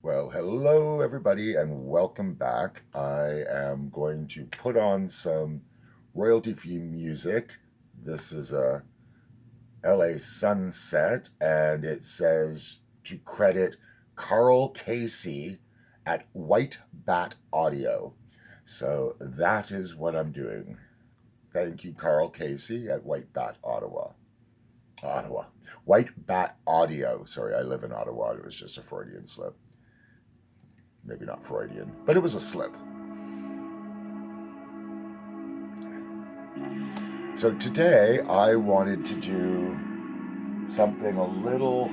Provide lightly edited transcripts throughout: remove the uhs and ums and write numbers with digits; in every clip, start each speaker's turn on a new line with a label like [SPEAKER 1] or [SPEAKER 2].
[SPEAKER 1] Well, hello everybody and welcome back. I am going to put on some royalty-free music. This is a LA Sunset and it says to credit Carl Casey at White Bat Audio. So that is what I'm doing. Thank you, Carl Casey at White Bat Ottawa. Ottawa. White Bat Audio. Sorry, I live in Ottawa. It was just a Freudian slip. Maybe not Freudian, but it was a slip. So today I wanted to do something a little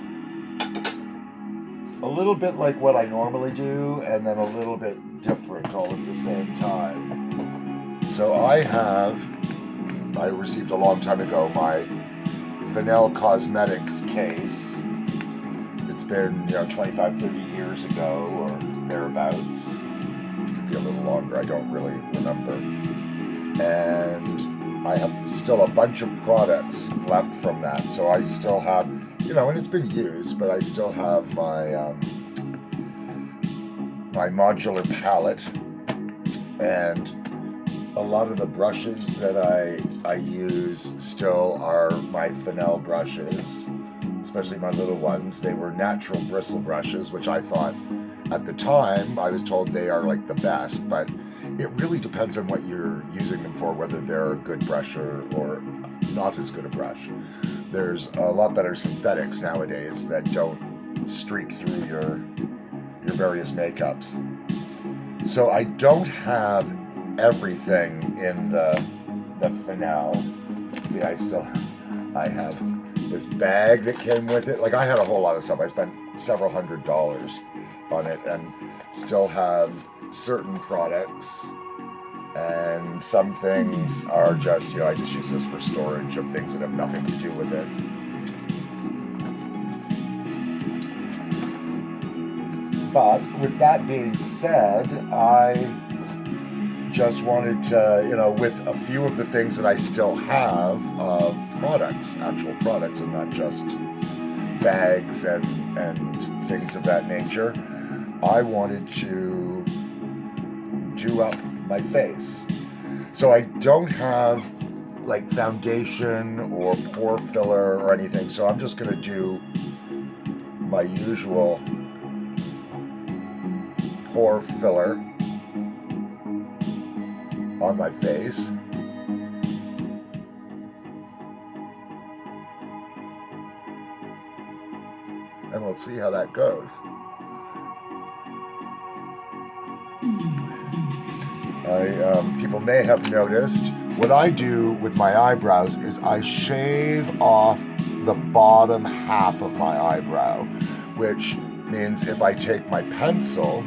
[SPEAKER 1] bit like what I normally do and then a little bit different all at the same time. So I received a long time ago my Fenel Cosmetics case. It's been 25, 30 years ago or thereabouts. Could be a little longer, I don't really remember. And I have still a bunch of products left from that. So I still have, and it's been used, but I still have my modular palette and a lot of the brushes that I use still are my Fenel brushes, especially my little ones. They were natural bristle brushes, which I thought at the time I was told they are like the best, but it really depends on what you're using them for, whether they're a good brush or not as good a brush. There's a lot better synthetics nowadays that don't streak through your various makeups. So I don't have everything in the Fenel. See, I have this bag that came with it. Like, I had a whole lot of stuff. I spent several $100s on it and still have certain products, and some things are just, I just use this for storage of things that have nothing to do with it. But with that being said, I just wanted to, with a few of the things that I still have, actual products, and not just bags and things of that nature, I wanted to do up my face. So I don't have like foundation or pore filler or anything, so I'm just going to do my usual pore filler on my face. And we'll see how that goes. People may have noticed, what I do with my eyebrows is I shave off the bottom half of my eyebrow, which means if I take my pencil,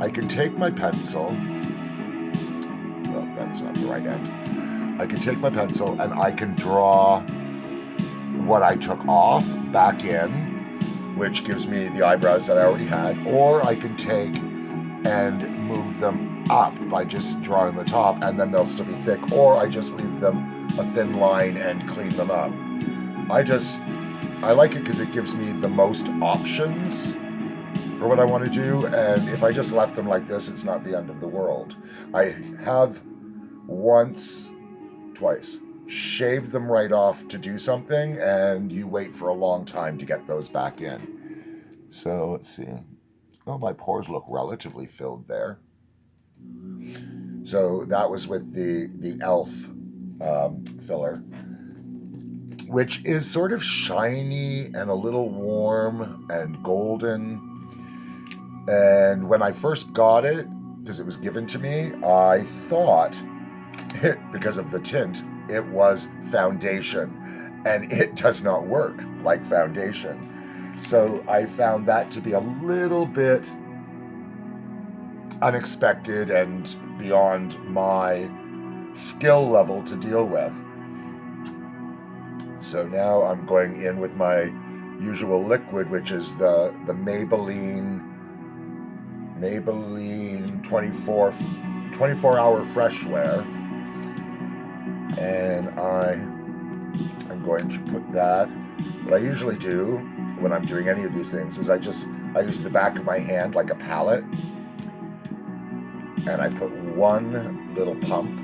[SPEAKER 1] I can take my pencil, well, that's not the right end. I can take my pencil and I can draw what I took off back in, which gives me the eyebrows that I already had, or I can take and move them up by just drawing the top, and then they'll still be thick, or I just leave them a thin line and clean them up. I like it because it gives me the most options for what I want to do, and if I just left them like this, it's not the end of the world. I have twice shaved them right off to do something, and you wait for a long time to get those back in. So let's see. Oh, my pores look relatively filled there. So that was with the e.l.f. Filler, which is sort of shiny and a little warm and golden. And when I first got it, because it was given to me, I thought, because of the tint, it was foundation. And it does not work like foundation. So I found that to be a little bit unexpected and beyond my skill level to deal with. So now I'm going in with my usual liquid, which is the Maybelline 24-hour fresh wear. And I'm going to put that. What I usually do when I'm doing any of these things is I use the back of my hand like a palette, and I put one little pump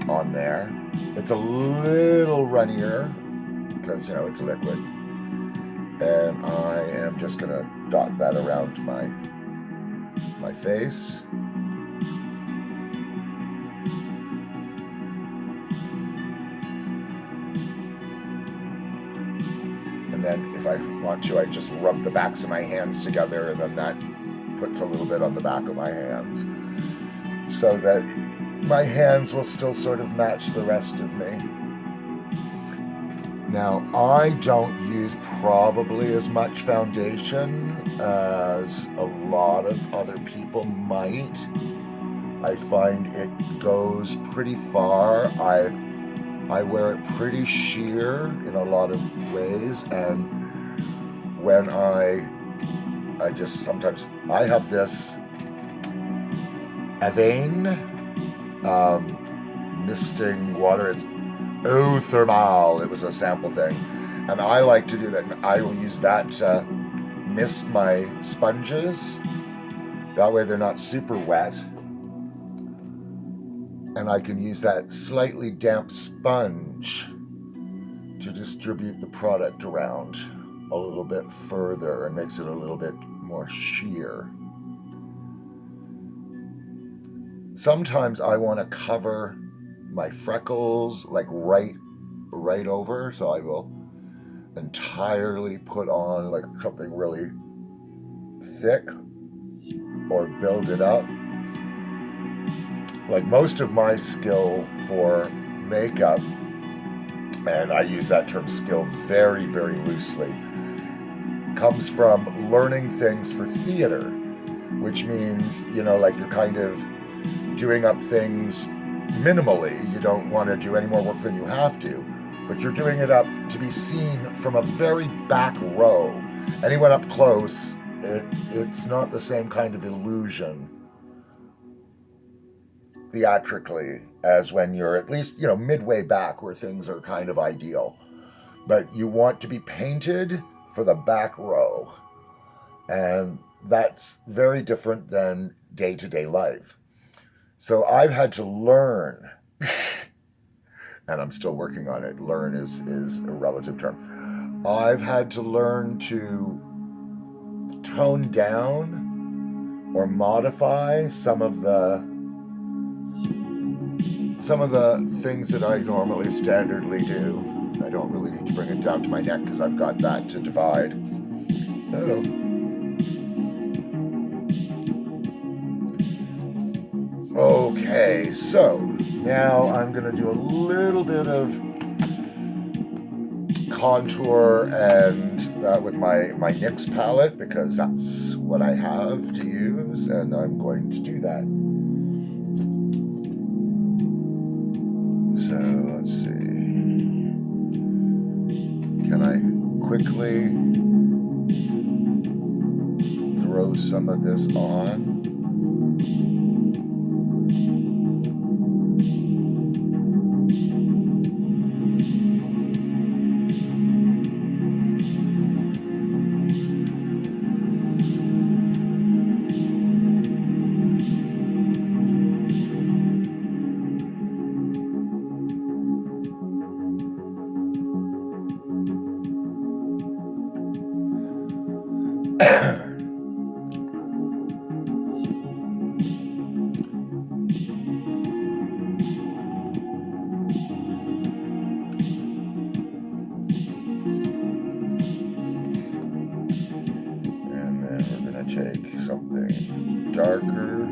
[SPEAKER 1] on there. It's a little runnier because, it's liquid. And I am just going to dot that around my face. And then if I want to, I just rub the backs of my hands together, and then that puts a little bit on the back of my hands so that my hands will still sort of match the rest of me. Now, I don't use probably as much foundation as a lot of other people might. I find it goes pretty far. I wear it pretty sheer in a lot of ways, and when I just sometimes, I have this Avane misting water. It's Eau Thermal. It was a sample thing, and I like to do that. I will use that to mist my sponges. That way they're not super wet, and I can use that slightly damp sponge to distribute the product around a little bit further, and makes it a little bit more sheer. Sometimes I want to cover my freckles like right over, so I will entirely put on like something really thick or build it up. Like most of my skill for makeup, and I use that term skill very, very loosely, comes from learning things for theater, which means, like you're kind of doing up things minimally. You don't want to do any more work than you have to, but you're doing it up to be seen from a very back row. Anyone up close, it's not the same kind of illusion theatrically as when you're at least, midway back where things are kind of ideal. But you want to be painted for the back row. And that's very different than day-to-day life. So I've had to learn, and I'm still working on it. Learn is a relative term. I've had to learn to tone down or modify some of the things that I normally standardly do. I don't really need to bring it down to my neck because I've got that to divide. Oh. Okay, so now I'm going to do a little bit of contour and that with my NYX palette because that's what I have to use, and I'm going to do that. So let's see. Can I quickly throw some of this on? Take something darker.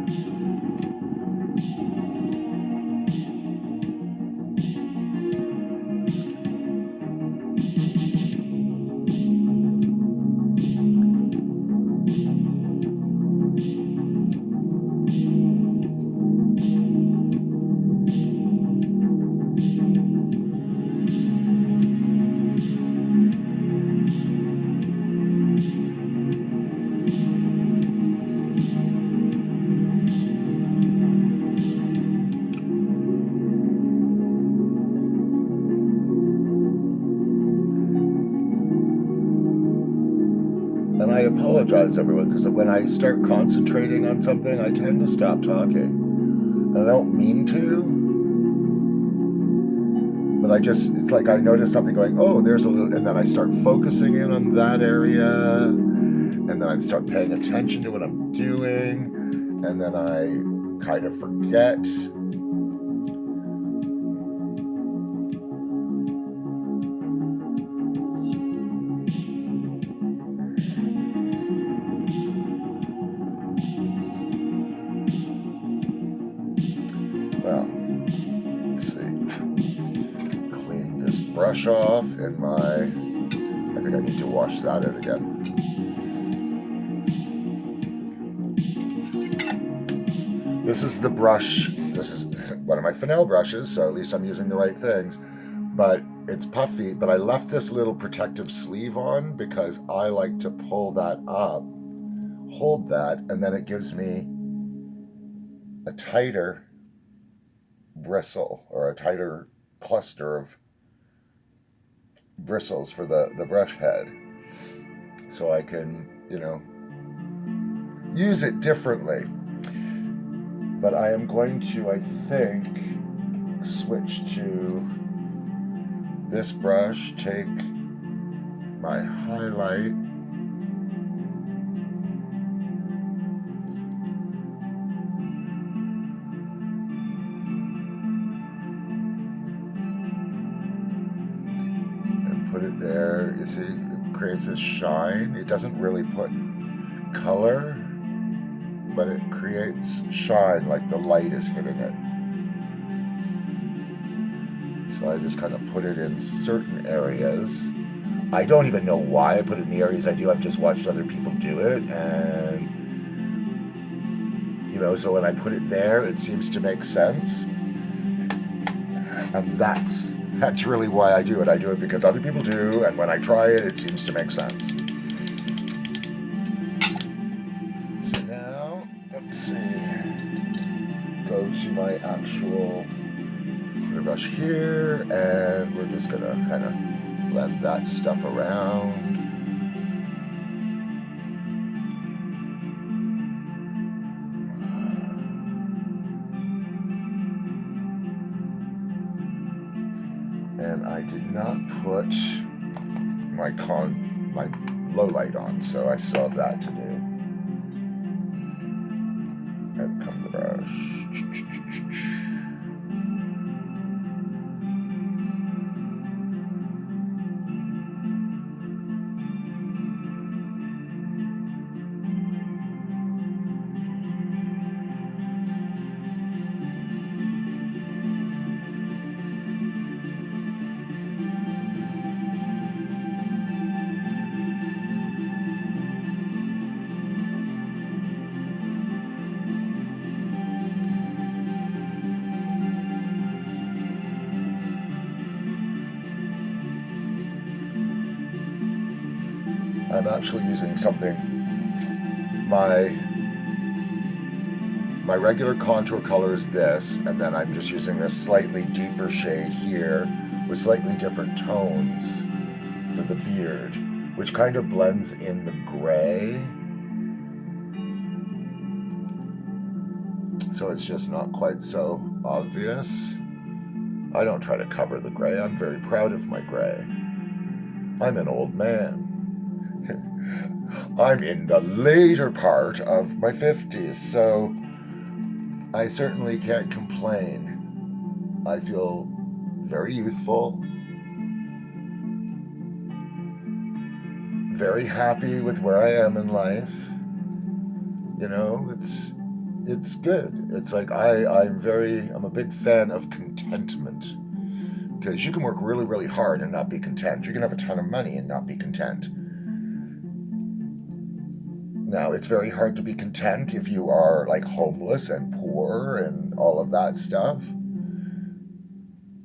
[SPEAKER 1] apologize, everyone, because when I start concentrating on something, I tend to stop talking. I don't mean to, but it's like I notice something going, oh, there's a little, and then I start focusing in on that area, and then I start paying attention to what I'm doing, and then I kind of forget. Well, let's see. Clean this brush off in I think I need to wash that out again. This is the brush. This is one of my Fresnel brushes, so at least I'm using the right things. But it's puffy, but I left this little protective sleeve on because I like to pull that up, hold that, and then it gives me a tighter bristle or a tighter cluster of bristles for the brush head. So I can, use it differently. But I am going to, I think, switch to this brush, take my highlight, and put it there. You see, it creates this shine. It doesn't really put color, but it creates shine like the light is hitting it. So I just kind of put it in certain areas. I don't even know why I put it in the areas I do. I've just watched other people do it, and so when I put it there, it seems to make sense. And that's really why I do it. I do it because other people do, and when I try it, it seems to make sense. So now, let's see. Go to my actual brush here, and we're just gonna kind of blend that stuff around. And I did not put my low light on, so I still have that to do. Out come the brush. I'm actually using something, my regular contour color is this, and then I'm just using this slightly deeper shade here with slightly different tones for the beard, which kind of blends in the gray. So it's just not quite so obvious. I don't try to cover the gray. I'm very proud of my gray. I'm an old man. I'm in the later part of my 50s, so I certainly can't complain. I feel very youthful, very happy with where I am in life. It's good. It's like I'm a big fan of contentment, because you can work really, really hard and not be content. You can have a ton of money and not be content. Now, it's very hard to be content if you are like homeless and poor and all of that stuff.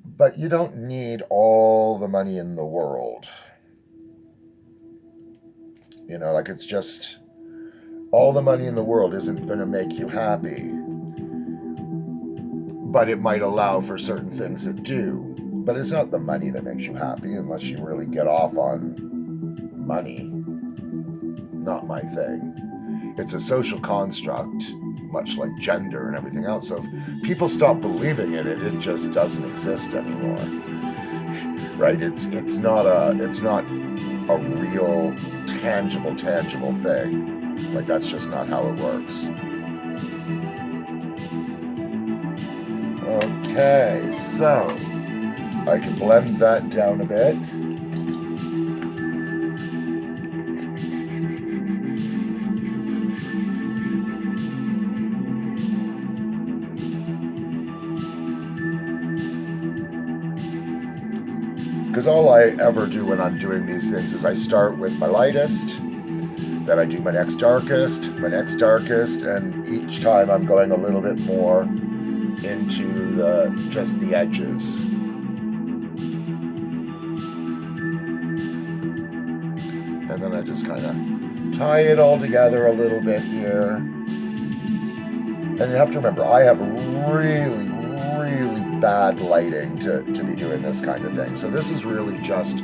[SPEAKER 1] But you don't need all the money in the world. It's just, all the money in the world isn't going to make you happy. But it might allow for certain things that do. But it's not the money that makes you happy unless you really get off on money. not my thing. It's a social construct, much like gender and everything else. So if people stop believing in it, it just doesn't exist anymore. Right? It's not a real tangible thing. Like, that's just not how it works. Okay, so I can blend that down a bit. Because all I ever do when I'm doing these things is I start with my lightest, then I do my next darkest, and each time I'm going a little bit more into just the edges. And then I just kind of tie it all together a little bit here. And you have to remember, I have really bad lighting to be doing this kind of thing. So this is really just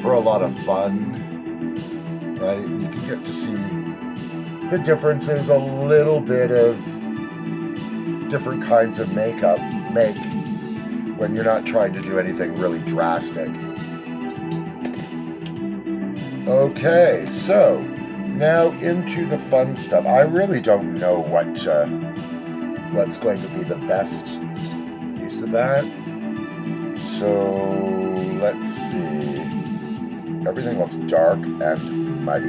[SPEAKER 1] for a lot of fun, right? You can get to see the differences a little bit of different kinds of makeup make when you're not trying to do anything really drastic. Okay, so now into the fun stuff. I really don't know what's going to be the best use of that. So let's see. Everything looks dark and muddy.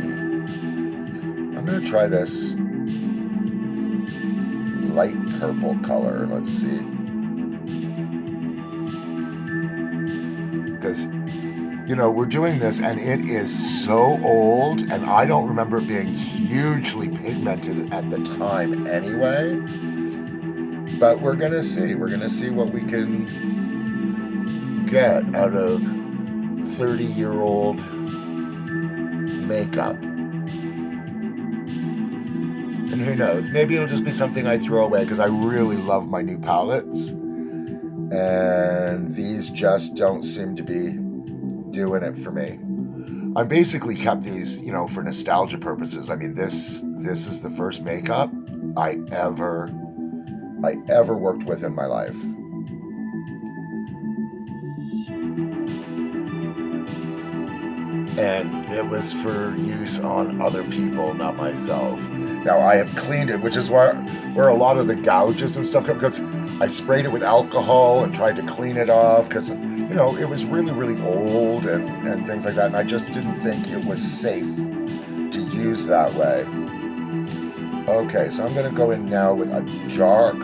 [SPEAKER 1] I'm going to try this light purple color. Let's see. Because, you know, we're doing this and it is so old, and I don't remember it being hugely pigmented at the time anyway. But we're going to see. We're going to see what we can get out of 30-year-old makeup. And who knows, maybe it'll just be something I throw away, because I really love my new palettes. And these just don't seem to be doing it for me. I basically kept these, you know, for nostalgia purposes. I mean, this is the first makeup I ever worked with in my life. And it was for use on other people, not myself. Now, I have cleaned it, which is where a lot of the gouges and stuff come, because I sprayed it with alcohol and tried to clean it off, because, you know, it was really old and things like that, and I just didn't think it was safe to use that way. Okay, so I'm going to go in now with a dark